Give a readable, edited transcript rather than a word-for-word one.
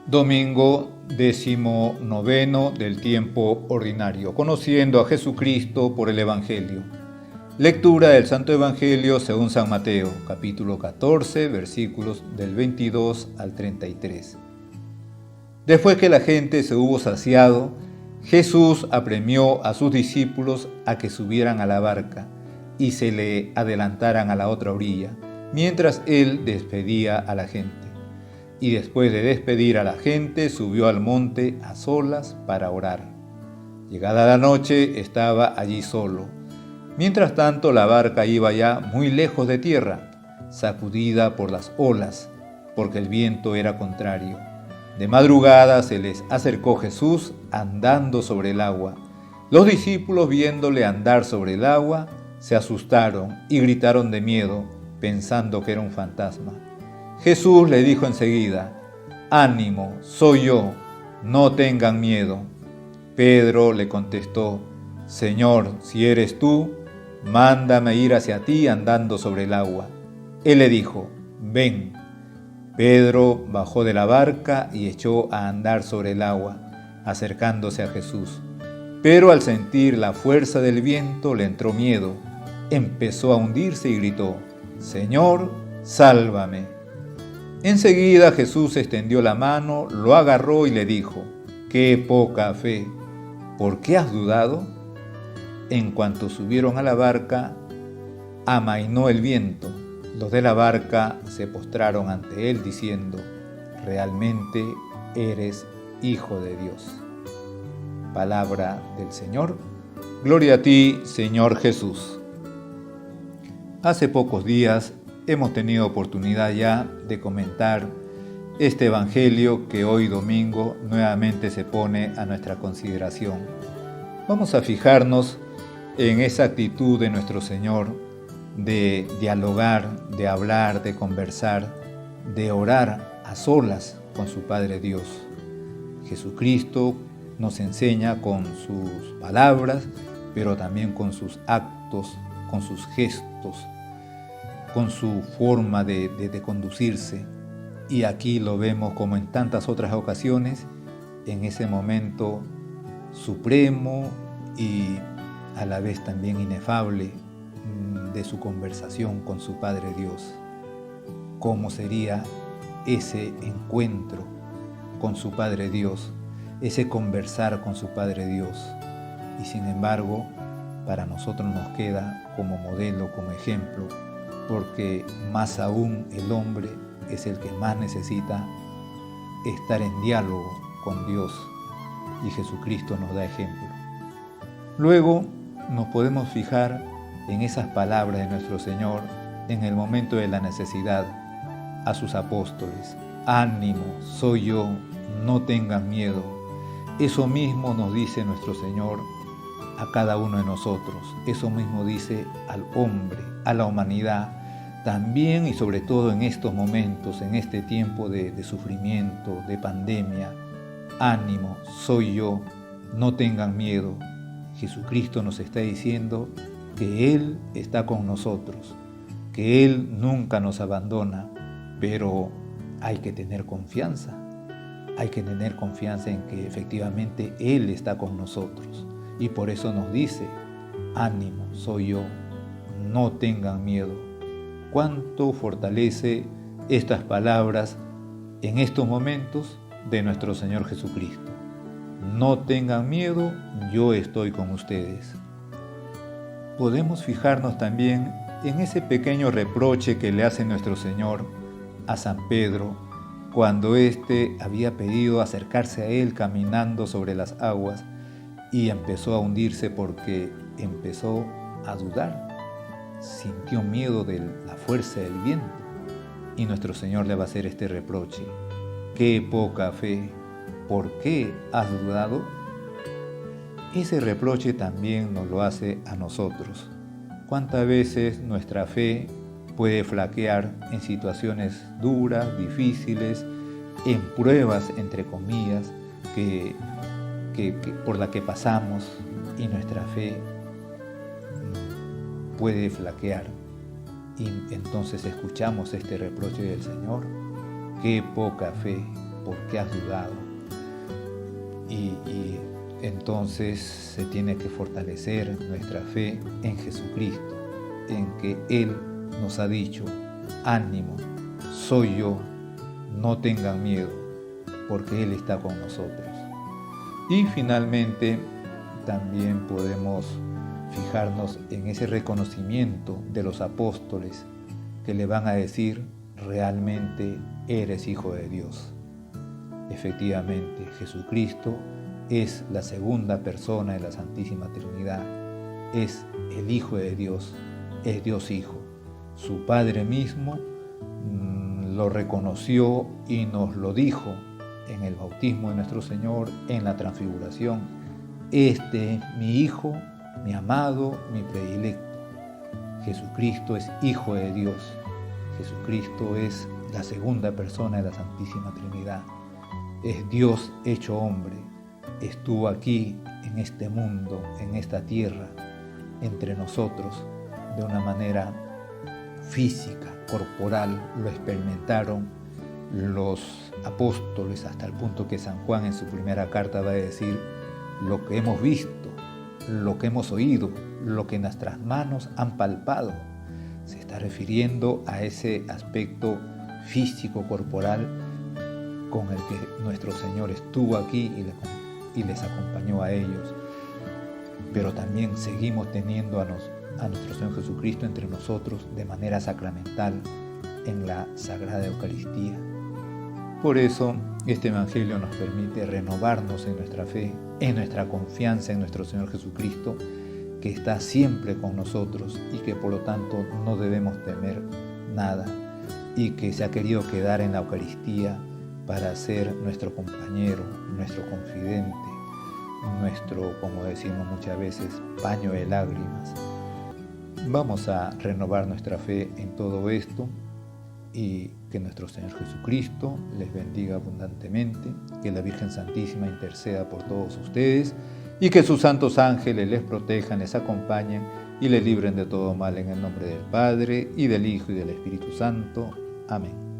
Domingo 19 del tiempo ordinario, conociendo a Jesucristo por el Evangelio. Lectura del Santo Evangelio según San Mateo, capítulo 14, versículos del 22 al 33. Después que la gente se hubo saciado, Jesús apremió a sus discípulos a que subieran a la barca y se le adelantaran a la otra orilla, mientras él despedía a la gente. Y después de despedir a la gente, subió al monte a solas para orar. Llegada la noche, estaba allí solo. Mientras tanto, la barca iba ya muy lejos de tierra, sacudida por las olas, porque el viento era contrario. De madrugada se les acercó Jesús andando sobre el agua. Los discípulos, viéndole andar sobre el agua, se asustaron y gritaron de miedo, pensando que era un fantasma. Jesús le dijo enseguida: «Ánimo, soy yo, no tengan miedo». Pedro le contestó: «Señor, si eres tú, mándame ir hacia ti andando sobre el agua». Él le dijo: «Ven». Pedro bajó de la barca y echó a andar sobre el agua, acercándose a Jesús. Pero al sentir la fuerza del viento le entró miedo, empezó a hundirse y gritó: «Señor, sálvame». Enseguida Jesús extendió la mano, lo agarró y le dijo: «¡Qué poca fe! ¿Por qué has dudado?». En cuanto subieron a la barca, amainó el viento. Los de la barca se postraron ante él diciendo: «Realmente eres Hijo de Dios». Palabra del Señor. Gloria a ti, Señor Jesús. Hace pocos días hemos tenido oportunidad ya de comentar este Evangelio que hoy domingo nuevamente se pone a nuestra consideración. Vamos a fijarnos en esa actitud de nuestro Señor de dialogar, de hablar, de conversar, de orar a solas con su Padre Dios. Jesucristo nos enseña con sus palabras, pero también con sus actos, con sus gestos, con su forma de conducirse. Y aquí lo vemos, como en tantas otras ocasiones, en ese momento supremo y a la vez también inefable de su conversación con su Padre Dios. ¿Cómo sería ese encuentro con su Padre Dios, ese conversar con su Padre Dios? Y sin embargo, para nosotros nos queda como modelo, como ejemplo, porque más aún el hombre es el que más necesita estar en diálogo con Dios, y Jesucristo nos da ejemplo. Luego nos podemos fijar en esas palabras de nuestro Señor en el momento de la necesidad a sus apóstoles: «Ánimo, soy yo, no tengan miedo». Eso mismo nos dice nuestro Señor a cada uno de nosotros. Eso mismo dice al hombre, a la humanidad, también y sobre todo en estos momentos, en este tiempo de sufrimiento, de pandemia. Ánimo, soy yo, no tengan miedo. Jesucristo nos está diciendo que Él está con nosotros, que Él nunca nos abandona, pero hay que tener confianza. Hay que tener confianza en que efectivamente Él está con nosotros. Y por eso nos dice: «Ánimo, soy yo, no tengan miedo». ¿Cuánto fortalece estas palabras en estos momentos de nuestro Señor Jesucristo? No tengan miedo, yo estoy con ustedes. Podemos fijarnos también en ese pequeño reproche que le hace nuestro Señor a San Pedro cuando éste había pedido acercarse a él caminando sobre las aguas y empezó a hundirse porque empezó a dudar, sintió miedo de la fuerza del viento, y nuestro Señor le va a hacer este reproche: «¡Qué poca fe! ¿Por qué has dudado?». Ese reproche también nos lo hace a nosotros. ¿Cuántas veces nuestra fe puede flaquear en situaciones duras, difíciles, en pruebas, entre comillas, que por la que pasamos, y nuestra fe puede flaquear? Y entonces escuchamos este reproche del Señor: «Qué poca fe, porque has dudado. Y entonces se tiene que fortalecer nuestra fe en Jesucristo, en que Él nos ha dicho: ánimo, soy yo, no tengan miedo, porque Él está con nosotros. Y finalmente también podemos fijarnos en ese reconocimiento de los apóstoles que le van a decir: realmente eres hijo de Dios. Efectivamente, Jesucristo es la segunda persona de la Santísima Trinidad, es el Hijo de Dios, es Dios Hijo. Su Padre mismo lo reconoció y nos lo dijo en el bautismo de nuestro Señor, en la transfiguración: este es mi Hijo, mi amado, mi predilecto. Jesucristo es Hijo de Dios. Jesucristo es la segunda persona de la Santísima Trinidad. Es Dios hecho hombre. Estuvo aquí, en este mundo, en esta tierra, entre nosotros, de una manera física, corporal. Lo experimentaron los apóstoles, hasta el punto que San Juan en su primera carta va a decir: lo que hemos visto, lo que hemos oído, lo que nuestras manos han palpado. Se está refiriendo a ese aspecto físico, corporal, con el que nuestro Señor estuvo aquí y les acompañó a ellos. Pero también seguimos teniendo a nuestro Señor Jesucristo entre nosotros de manera sacramental en la Sagrada Eucaristía. Por eso este Evangelio nos permite renovarnos en nuestra fe, en nuestra confianza en nuestro Señor Jesucristo, que está siempre con nosotros y que por lo tanto no debemos temer nada, y que se ha querido quedar en la Eucaristía para ser nuestro compañero, nuestro confidente, nuestro, como decimos muchas veces, paño de lágrimas. Vamos a renovar nuestra fe en todo esto, y que nuestro Señor Jesucristo les bendiga abundantemente, que la Virgen Santísima interceda por todos ustedes y que sus santos ángeles les protejan, les acompañen y les libren de todo mal, en el nombre del Padre, y del Hijo, y del Espíritu Santo. Amén.